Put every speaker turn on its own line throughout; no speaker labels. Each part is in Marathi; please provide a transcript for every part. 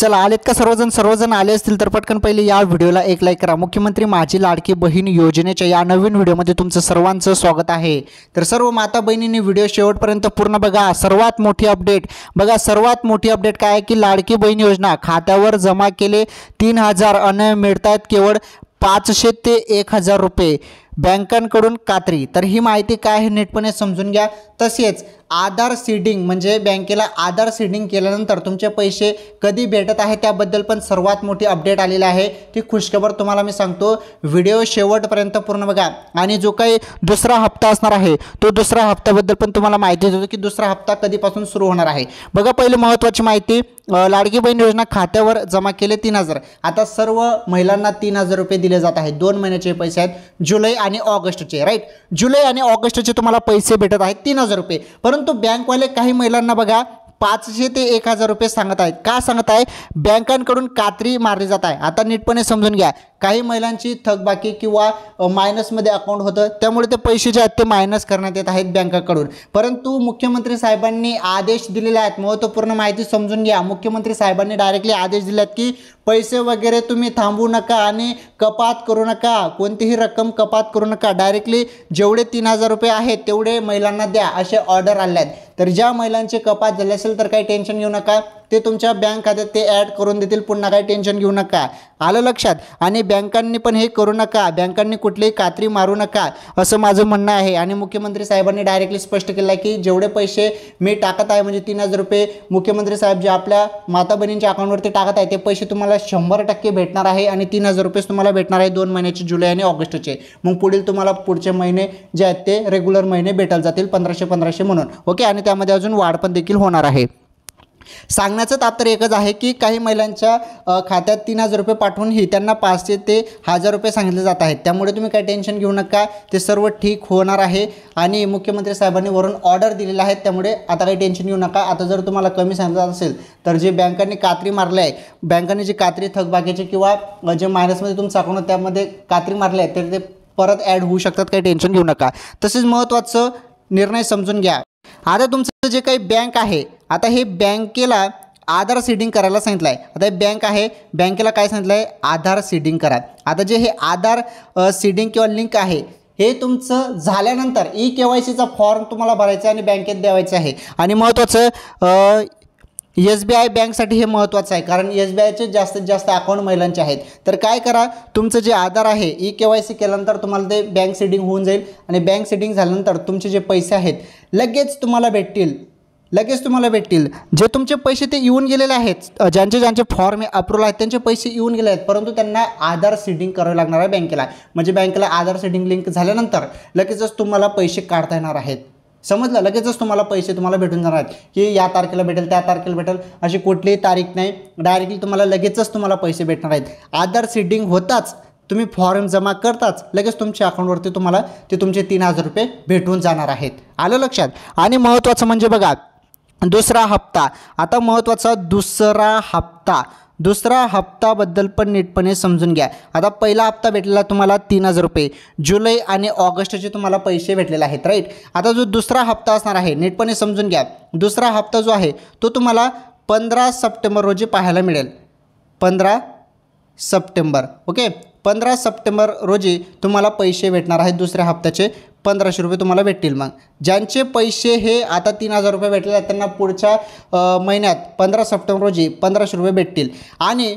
चला आलेत का सर्वजण आले असतील तर पटकन पहिले या व्हिडिओला एक लाईक करा। मुख्यमंत्री माझी लाडकी बहीण योजनेच्या या नवीन व्हिडिओमध्ये तुमचं सर्वांचं स्वागत आहे। तर सर्व माता बहिणींनी व्हिडिओ शेवटपर्यंत पूर्ण बघा। सर्वात मोठी अपडेट काय आहे की लाडकी बहीण योजना खात्यावर जमा केले 3000 आणि मिळतात केवळ 500 ते 1000 रुपये बँकांकडून कात्री। तर ही माहिती काय आहे नीटपणे समजून घ्या। तसेच आधार सीडिंग म्हणजे बँकेला आधार सीडिंग केल्यानंतर तुमचे पैसे कधी भेटत आहे त्याबद्दल पण सर्वात मोठी अपडेट आलेली आहे। ती खुशखबर तुम्हाला मी सांगतो, व्हिडिओ शेवटपर्यंत पूर्ण बघा। आणि जो काही दुसरा हप्ता असणार आहे तो दुसरा हप्त्याबद्दल पण तुम्हाला माहिती देतो की दुसरा हप्ता कधीपासून सुरू होणार आहे। बघा पहिले महत्त्वाची माहिती, लाडकी बहीण योजना खात्यावर जमा केले 3000। आता सर्व महिलांना 3000 रुपये दिले जात आहेत। 2 महिन्याचे पैसे आहेत, जुलै आणि ऑगस्टचे, राईट। जुलै आणि ऑगस्टचे तुम्हाला पैसे भेटत आहेत 3000 रुपये। परंतु बँकवाले काही महिलांना बघा 500 ते 1000 रुपये सांगत आहेत। का सांगत आहे? बँकांकडून कात्री मारली जात आहे। आता नीटपणे समजून घ्या। काही महिलांची थकबाकी किंवा मायनसमध्ये अकाउंट होतं, त्यामुळे ते पैसे जे आहेत ते मायनस करण्यात येत आहेत बँकाकडून। परंतु मुख्यमंत्री साहेबांनी आदेश दिलेले आहेत, महत्त्वपूर्ण माहिती समजून घ्या। मुख्यमंत्री साहेबांनी डायरेक्टली आदेश दिले आहेत की पैसे वगैरे तुम्ही थांबवू नका आणि कपात करू नका, कोणतीही रक्कम कपात करू नका, डायरेक्टली जेवढे 3000 रुपये आहेत तेवढे महिलांना द्या, असे ऑर्डर आले आहेत। तर ज्या महिलांचे कपात झाले असेल तर काही टेन्शन घेऊ नका, ते तुमच्या बँक खात्यात ते ॲड करून देतील, पुन्हा काही टेन्शन घेऊ नका, आलं लक्षात। आणि बँकांनी पण हे करू नका, बँकांनी कुठलीही कात्री मारू नका असं माझं म्हणणं आहे। आणि मुख्यमंत्री साहेबांनी डायरेक्टली स्पष्ट केलं आहे की जेवढे पैसे मी टाकत आहे म्हणजे 3000 रुपये मुख्यमंत्री साहेब जे आपल्या माता बहिणींच्या अकाउंटवरती टाकत आहे ते पैसे तुम्हाला 100% भेटणार आहे। आणि 3000 रुपये तुम्हाला भेटणार आहे 2 महिन्याचे, जुलै आणि ऑगस्टचे। मग पुढील तुम्हाला पुढचे महिने जे आहेत ते रेग्युलर महिने भेटायला जातील 1500 म्हणून, ओके। आणि त्यामध्ये अजून वाढ पण देखील होणार आहे। सांगण्याचं तात्पर्य एकच आहे की काही महिलांच्या खात्यात 3000 रुपये पाठवून ही त्यांना 500 ते 1000 रुपये सांगितले जात आहेत। त्यामुळे तुम्ही काही टेन्शन घेऊ नका, ते सर्व ठीक होणार आहे। आणि मुख्यमंत्री साहेबांनी वरून ऑर्डर दिलेला आहे, त्यामुळे आता काही टेन्शन घेऊ नका। आता जर तुम्हाला कमी सांगितलं असेल तर जे बँकांनी कात्री मारले आहे, बँकांनी जी कात्री थकबाकीची किंवा जे मायनसमध्ये तुमचं अकाउंट त्यामध्ये कात्री मारले आहे तर ते परत ॲड होऊ शकतात, काही टेन्शन घेऊ नका। तसेच महत्त्वाचं निर्णय समजून घ्या। आता तुमचं जे काही बँक आहे, आता हे बँकेला आधार सीडिंग करायला सांगितलं आहे। आता बँक आहे, बँकेला काय सांगितलं आहे? आधार सीडिंग करा। आता जे हे आधार सीडिंग किंवा लिंक आहे हे तुमचं झाल्यानंतर KYCचा फॉर्म तुम्हाला भरायचा आणि बँकेत द्यावायचं आहे। आणि महत्त्वाचं SBI बँकसाठी हे महत्त्वाचं आहे, कारण SBIचे जास्तीत जास्त अकाउंट महिलांचे आहेत। तर काय करा, तुमचं जे आधार आहे KYC केल्यानंतर तुम्हाला ते बँक सीडिंग होऊन जाईल। आणि बँक सीडिंग झाल्यानंतर तुमचे जे पैसे आहेत लगेच तुम्हाला भेटतील। जे तुमचे पैसे ते येऊन गेलेले आहेत, ज्यांचे फॉर्म अप्रूव्हल आहेत त्यांचे पैसे येऊन गेले आहेत, परंतु त्यांना आधार सीडिंग करावे लागणार आहे बँकेला। म्हणजे बँकेला आधार सीडिंग लिंक झाल्यानंतर लगेचच तुम्हाला पैसे काढता येणार आहेत, समजलं? लगेचच तुम्हाला पैसे भेटून जाणार आहेत की या तारखेला भेटेल, त्या तारखेला भेटेल, अशी कुठलीही तारीख नाही, डायरेक्टली तुम्हाला लगेचच तुम्हाला पैसे भेटणार आहेत। आधार सीडिंग होताच, तुम्ही फॉर्म जमा करताच लगेच तुमच्या अकाउंटवरती तुम्हाला ते तुमचे 3000 रुपये भेटून जाणार आहेत, आलं लक्षात। आणि महत्त्वाचं म्हणजे बघा दुसरा हप्ता। आता महत्त्वाचा दुसरा हप्ताबद्दल पण नीटपणे समजून घ्या। आता पहिला हप्ता भेटलेला तुम्हाला 3000 रुपये, जुलै आणि ऑगस्टचे तुम्हाला पैसे भेटलेले आहेत, राईट। आता जो दुसरा हप्ता असणार आहे नीटपणे समजून घ्या। दुसरा हप्ता जो आहे तो तुम्हाला 15 सप्टेंबर रोजी पाहायला मिळेल, 15 सप्टेंबर, ओके। 15 सप्टेंबर रोजी तुम्हाला पैसे भेटणार आहेत दुसऱ्या हप्त्याचे 1500 रुपये तुम्हाला भेटतील। मग ज्यांचे पैसे हे आता 3000 रुपये भेटलेले आहेत त्यांना पुढच्या महिन्यात 15 सप्टेंबर रोजी 1500 रुपये भेटतील। आणि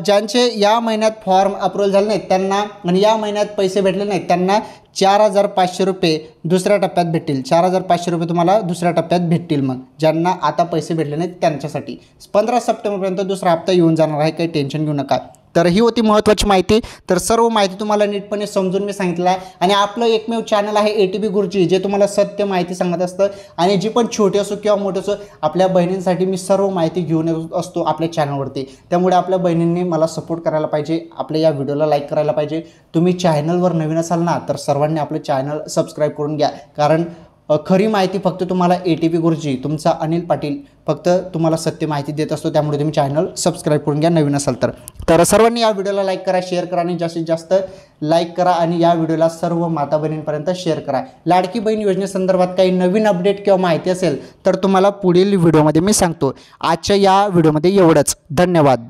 ज्यांचे या महिन्यात फॉर्म अप्रूव्हल झाले नाहीत त्यांना आणि या महिन्यात पैसे भेटले नाहीत त्यांना 4500 रुपये दुसऱ्या टप्प्यात भेटतील। 4500 रुपये तुम्हाला दुसऱ्या टप्प्यात भेटतील। मग ज्यांना आता पैसे भेटले नाहीत त्यांच्यासाठी 15 सप्टेंबरपर्यंत दुसरा हप्ता येऊन जाणार आहे, काही टेन्शन घेऊ नका। तर ही होती महत्त्वाची माहिती। तर सर्व माहिती तुम्हाला नीटपणे समजून मी सांगितलं आहे। आणि आपलं एकमेव चॅनल आहे ATP गुरुजी, जे तुम्हाला सत्य माहिती सांगत असतं। आणि जी पण छोटी असो किंवा मोठी असो आपल्या बहिणींसाठी मी सर्व माहिती घेऊन येत असतो आपल्या चॅनलवरती। त्यामुळे आपल्या बहिणींनी मला सपोर्ट करायला पाहिजे, आपल्या या व्हिडिओला लाईक करायला पाहिजे। तुम्ही चॅनलवर नवीन असाल ना तर सर्वांनी आपलं चॅनल सबस्क्राईब करून घ्या, कारण खरी माहिती फक्त तुम्हाला ATP गुरुजी तुमचा अनिल पाटील फक्त तुम्हाला सत्य माहिती देत असतो। त्यामुळे तुम्ही चॅनल सबस्क्राईब करून घ्या नवीन असाल तर सर्वांनी या व्हिडिओला लाईक करा, शेअर करा आणि जास्तीत जास्त लाईक करा आणि या व्हिडिओला सर्व माता बहिणींपर्यंत शेअर करा. लाडकी बहीण योजनेसंदर्भात काही नवीन अपडेट किंवा माहिती असेल तर तुम्हाला पुढील व्हिडिओमध्ये मी सांगतो. आजच्या या व्हिडिओमध्ये एवढंच. धन्यवाद.